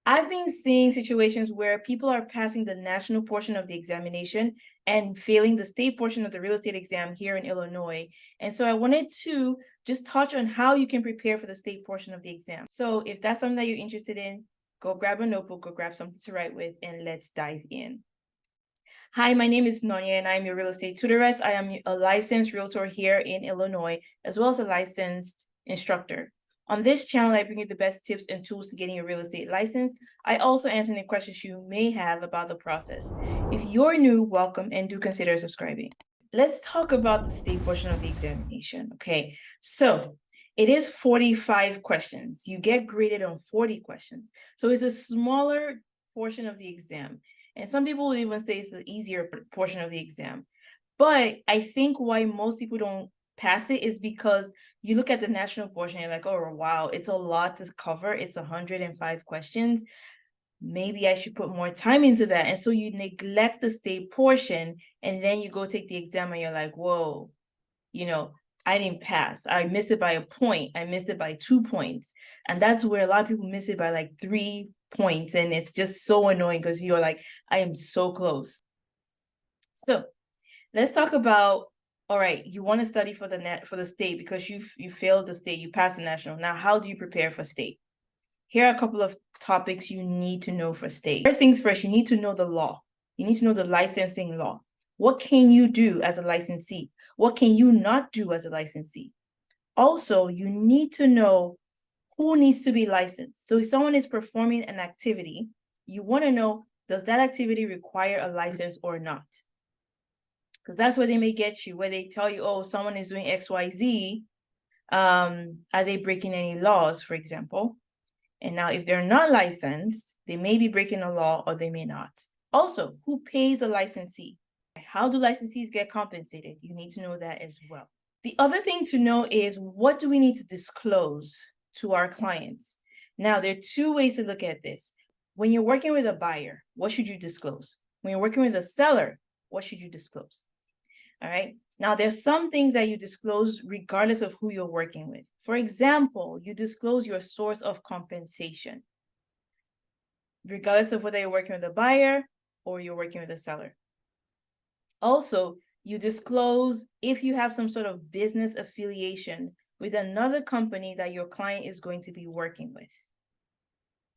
I've been seeing situations where people are passing the national portion of the examination and failing the state portion of the real estate exam here in Illinois. And so I wanted to just touch on how you can prepare for the state portion of the exam. So if that's something that you're interested in, go grab a notebook, go grab something to write with, and let's dive in. Hi, my name is Nonya and I'm your real estate tutoress. I am a licensed realtor here in Illinois, as well as a licensed instructor. On this channel, I bring you the best tips and tools to getting your real estate license. I also answer any questions you may have about the process. If you're new, welcome and do consider subscribing. Let's talk about the state portion of the examination, okay? So it is 45 questions. You get graded on 40 questions. So it's a smaller portion of the exam. And some people would even say it's the easier portion of the exam. But I think why most people don't pass it is because you look at the national portion, you're like, oh, wow, it's a lot to cover. It's 105 questions. Maybe I should put more time into that. And so you neglect the state portion and then you go take the exam and you're like, whoa, I didn't pass. I missed it by a point. I missed it by 2 points. And that's where a lot of people miss it by like 3 points. And it's just so annoying because you're like, I am so close. So let's talk about, all right, you want to study for the state because you failed the state, you passed the national. Now, how do you prepare for state? Here are a couple of topics you need to know for state. First things first, you need to know the law. You need to know the licensing law. What can you do as a licensee? What can you not do as a licensee? Also, you need to know who needs to be licensed. So if someone is performing an activity, you want to know, does that activity require a license or not? Because that's where they may get you, where they tell you, oh, someone is doing XYZ. Are they breaking any laws, for example? And now if they're not licensed, they may be breaking a law or they may not. Also, who pays a licensee? How do licensees get compensated? You need to know that as well. The other thing to know is, what do we need to disclose to our clients? Now, there are 2 ways to look at this. When you're working with a buyer, what should you disclose? When you're working with a seller, what should you disclose? All right. Now, there's some things that you disclose regardless of who you're working with. For example, you disclose your source of compensation, regardless of whether you're working with a buyer or you're working with a seller. Also, you disclose if you have some sort of business affiliation with another company that your client is going to be working with.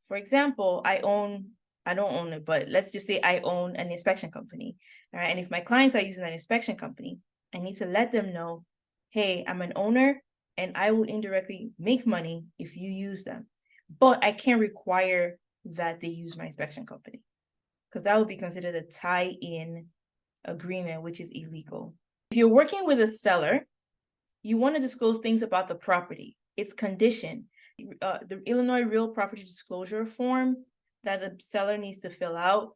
For example, I don't own it, but let's just say I own an inspection company. All right. And if my clients are using an inspection company, I need to let them know, hey, I'm an owner and I will indirectly make money if you use them. But I can't require that they use my inspection company, because that would be considered a tie-in agreement, which is illegal. If you're working with a seller, you want to disclose things about the property, its condition, the Illinois Real Property Disclosure form that the seller needs to fill out.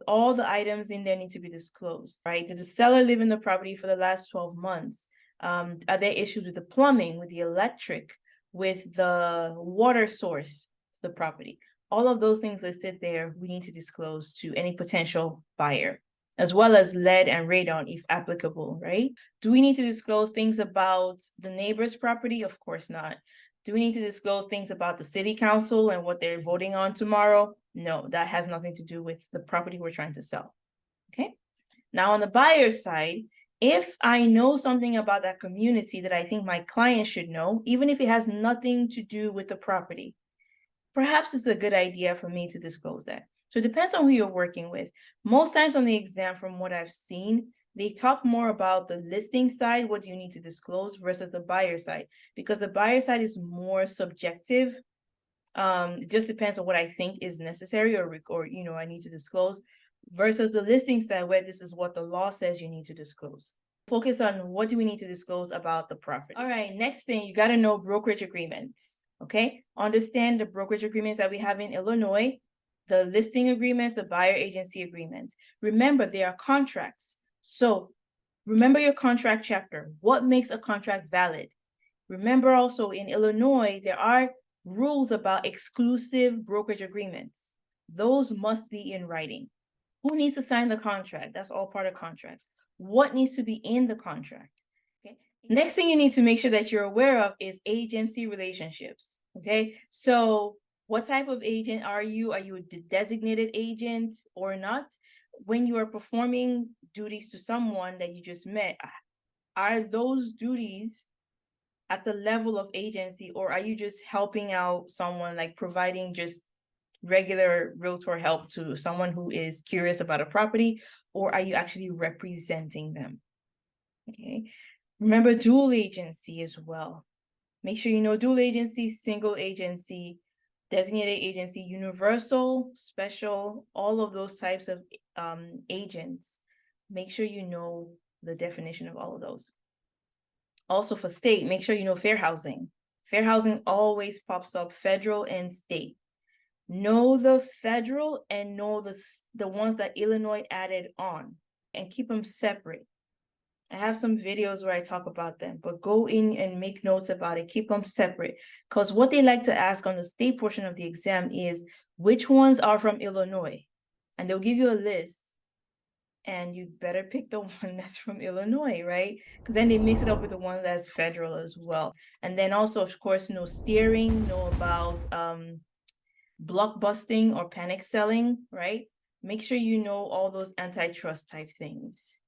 All the items in there need to be disclosed, right? Did the seller live in the property for the last 12 months? Are there issues with the plumbing, with the electric, with the water source to the property? All of those things listed there, we need to disclose to any potential buyer, as well as lead and radon if applicable, right? Do we need to disclose things about the neighbor's property? Of course not. Do we need to disclose things about the city council and what they're voting on tomorrow? No, that has nothing to do with the property we're trying to sell. Okay. Now on the buyer's side, if I know something about that community that I think my client should know, even if it has nothing to do with the property, perhaps it's a good idea for me to disclose that. So it depends on who you're working with. Most times on the exam, from what I've seen, they talk more about the listing side, what do you need to disclose, versus the buyer side, because the buyer side is more subjective. It just depends on what I think is necessary or I need to disclose, versus the listing side, where this is what the law says you need to disclose. Focus on what do we need to disclose about the property. All right, next thing, you got to know brokerage agreements. Okay, understand the brokerage agreements that we have in Illinois, the listing agreements, the buyer agency agreements. Remember, they are contracts. So remember your contract chapter. What makes a contract valid? Remember also in Illinois, there are rules about exclusive brokerage agreements. Those must be in writing. Who needs to sign the contract? That's all part of contracts. What needs to be in the contract? Okay. Next thing you need to make sure that you're aware of is agency relationships. Okay. So What type of agent are you? Are you a designated agent or not? When you are performing duties to someone that you just met, are those duties at the level of agency, or are you just helping out someone, like providing just regular realtor help to someone who is curious about a property, or are you actually representing them? Okay. Remember dual agency as well. Make sure you know dual agency, single agency, designated agency, universal, special, all of those types of agents. Make sure you know the definition of all of those. Also for state, make sure you know fair housing. Fair housing always pops up, federal and state. Know the federal and know the ones that Illinois added on, and keep them separate. I have some videos where I talk about them, but go in and make notes about it. Keep them separate, because what they like to ask on the state portion of the exam is which ones are from Illinois, and they'll give you a list, and you better pick the one that's from Illinois, right? Because then they mix it up with the one that's federal as well. And then also, of course, know steering, know about block busting or panic selling, right? Make sure you know all those antitrust type things.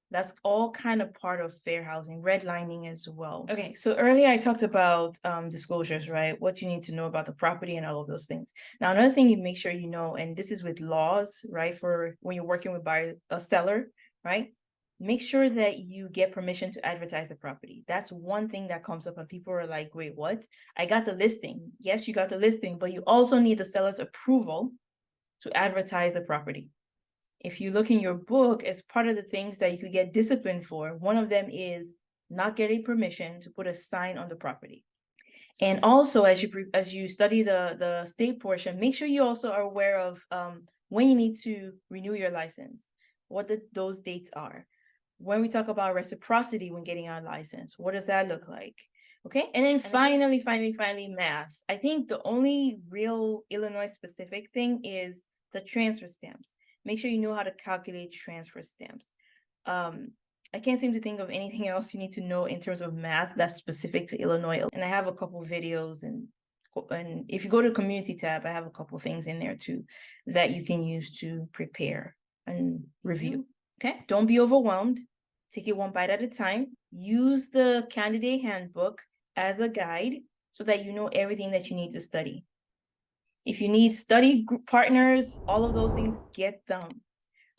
That's all kind of part of fair housing, redlining as well. Okay, so earlier I talked about disclosures, right? What you need to know about the property and all of those things. Now, another thing you make sure you know, and this is with laws, right? For when you're working with a seller, right? Make sure that you get permission to advertise the property. That's one thing that comes up and people are like, wait, what? I got the listing. Yes, you got the listing, but you also need the seller's approval to advertise the property. If you look in your book, as part of the things that you could get disciplined for, one of them is not getting permission to put a sign on the property. And also, as you study the state portion, make sure you also are aware of when you need to renew your license, what those dates are. When we talk about reciprocity when getting our license, what does that look like? Okay, and then finally, math. I think the only real Illinois specific thing is the transfer stamps. Make sure you know how to calculate transfer stamps. I can't seem to think of anything else you need to know in terms of math that's specific to Illinois. And I have a couple videos, and if you go to the community tab, I have a couple things in there too that you can use to prepare and review. Okay, don't be overwhelmed. Take it one bite at a time. Use the candidate handbook as a guide so that you know everything that you need to study. If you need study group partners, all of those things, get them.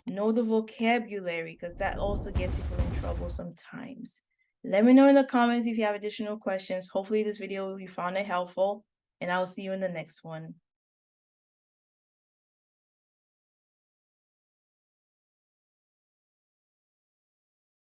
Know the vocabulary, because that also gets people in trouble sometimes. Let me know in the comments if you have additional questions. Hopefully this video, you found it helpful, and I will see you in the next one.